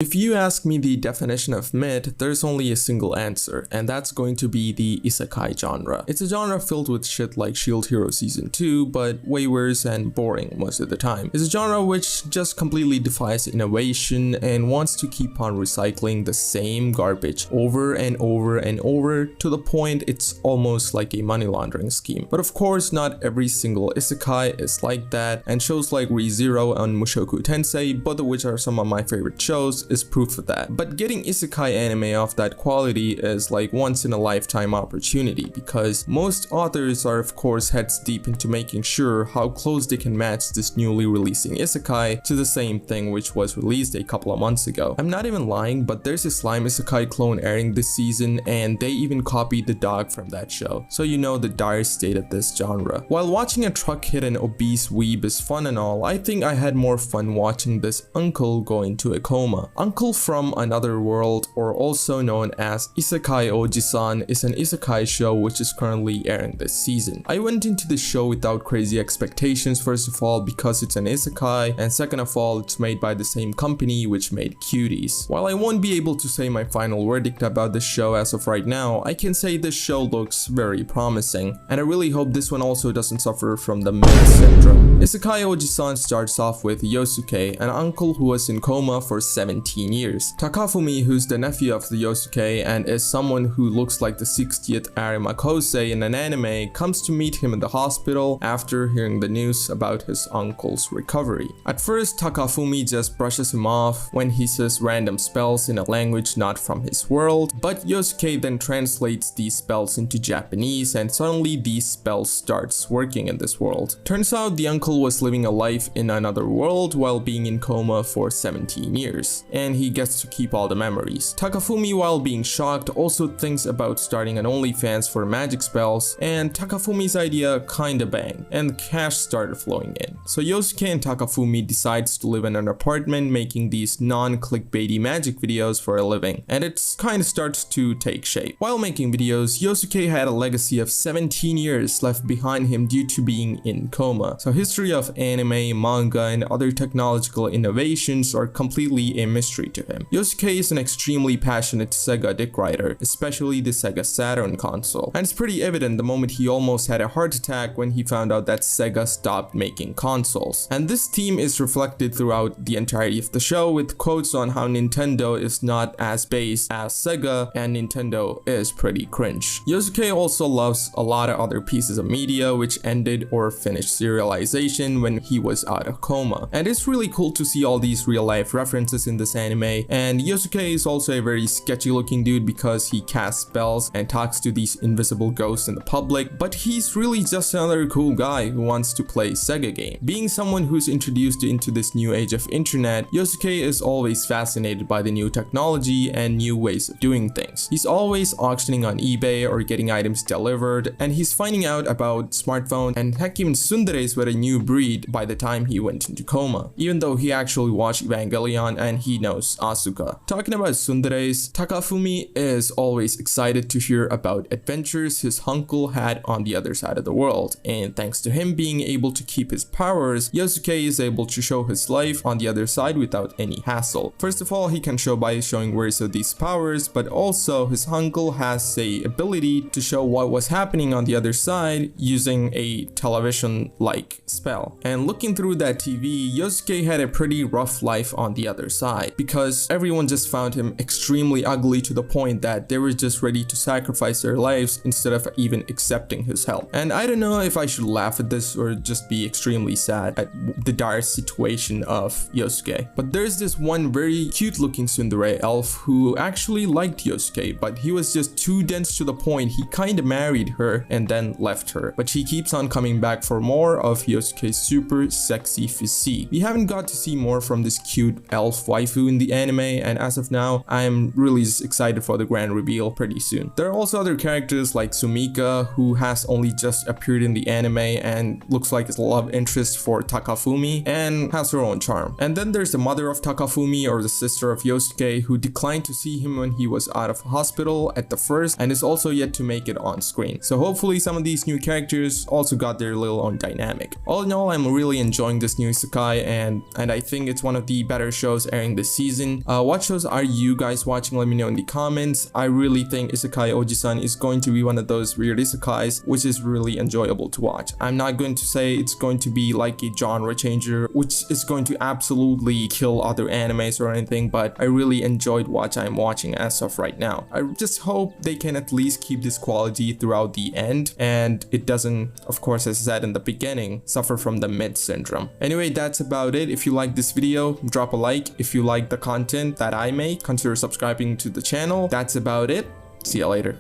if you ask me the definition of mid, there's only a single answer, and that's going to be the isekai genre. It's a genre filled with shit like Shield Hero Season 2, but way worse and boring most of the time. It's a genre which just completely defies innovation and wants to keep on recycling the same garbage over and over and over to the point it's almost like a money laundering scheme. But of course, not every single isekai is like that, and shows like ReZero and Mushoku Tensei, both of which are some of my favorite shows, is proof of that. But getting isekai anime of that quality is like once in a lifetime opportunity, because most authors are of course heads deep into making sure how close they can match this newly releasing isekai to the same thing which was released a couple of months ago. I'm not even lying, but there's a slime isekai clone airing this season, and they even copied the dog from that show, so you know the dire state of this genre. While watching a truck hit an obese weeb is fun and all, I think I had more fun watching this uncle go into a coma. Uncle from Another World, or also known as Isekai Ojisan, is an isekai show which is currently airing this season. I went into the show without crazy expectations, first of all because it's an isekai, and second of all it's made by the same company which made Cuties. While I won't be able to say my final verdict about the show as of right now, I can say this show looks very promising, and I really hope this one also doesn't suffer from the mid syndrome. Isekai Ojisan starts off with Yosuke, an uncle who was in coma for 17 years. Takafumi, who's the nephew of the Yosuke and is someone who looks like the 60th Arima Kosei in an anime, comes to meet him in the hospital after hearing the news about his uncle's recovery. At first, Takafumi just brushes him off when he says random spells in a language not from his world, but Yosuke then translates these spells into Japanese, and suddenly these spells starts working in this world. Turns out the uncle was living a life in another world while being in coma for 17 years, and he gets to keep all the memories. Takafumi, while being shocked, also thinks about starting an OnlyFans for magic spells, and Takafumi's idea kinda banged, and cash started flowing in. So Yosuke and Takafumi decides to live in an apartment making these non-clickbaity magic videos for a living, and it kinda starts to take shape. While making videos, Yosuke had a legacy of 17 years left behind him due to being in coma. So history of anime, manga, and other technological innovations are completely a mystery to him. Yosuke is an extremely passionate Sega dick rider, especially the Sega Saturn console, and it's pretty evident the moment he almost had a heart attack when he found out that Sega stopped making consoles. And this theme is reflected throughout the entirety of the show, with quotes on how Nintendo is not as base as Sega and Nintendo is pretty cringe. Yosuke also loves a lot of other pieces of media which ended or finished serialization when he was out of coma, and it's really cool to see all these real life references in this anime. And Yosuke is also a very sketchy looking dude because he casts spells and talks to these invisible ghosts in the public, but he's really just another cool guy who wants to play Sega game. Being someone who's introduced into this new age of internet, Yosuke is always fascinated by the new technology and new ways of doing things. He's always auctioning on eBay or getting items delivered, and he's finding out about smartphones and heck even tsunderes were a new breed by the time he went into coma, even though he actually watched Evangelion and he knows Asuka. Talking about tsunderes, Takafumi is always excited to hear about adventures his uncle had on the other side of the world, and thanks to him being able to keep his powers, Yosuke is able to show his life on the other side without any hassle. First of all, he can show by showing words of these powers, but also his uncle has the ability to show what was happening on the other side using a television-like spell. And looking through that TV, Yosuke had a pretty rough life on the other side, because everyone just found him extremely ugly to the point that they were just ready to sacrifice their lives instead of even accepting his help. And I don't know if I should laugh at this or just be extremely sad at the dire situation of Yosuke. But there's this one very cute looking tsundere elf who actually liked Yosuke, but he was just too dense to the point he kinda married her and then left her. But she keeps on coming back for more of Yosuke's super sexy physique. We haven't got to see more from this cute elf waifu in the anime, and as of now, I'm really just excited for the grand reveal pretty soon. There are also other characters like Sumika, who has only just appeared in the anime and looks like a love interest for Takafumi and has her own charm. And then there's the mother of Takafumi, or the sister of Yosuke, who declined to see him when he was out of hospital at the first and is also yet to make it on screen. So hopefully some of these new characters also got their little own dynamic. All in all, I'm really enjoying this new isekai, and I think it's one of the better shows airing this season. What shows are you guys watching? Let me know in the comments. I really think Isekai Ojisan is going to be one of those weird isekais which is really enjoyable to watch. I'm not going to say it's going to be like a genre changer which is going to absolutely kill other animes or anything, but I really enjoyed what I'm watching as of right now. I just hope they can at least keep this quality throughout the end and it doesn't, of course, as I said in the beginning, suffer from the mid syndrome. Anyway, that's about it. If you like this video, drop a like. If you like the content that I make, consider subscribing to the channel. That's about it. See you later.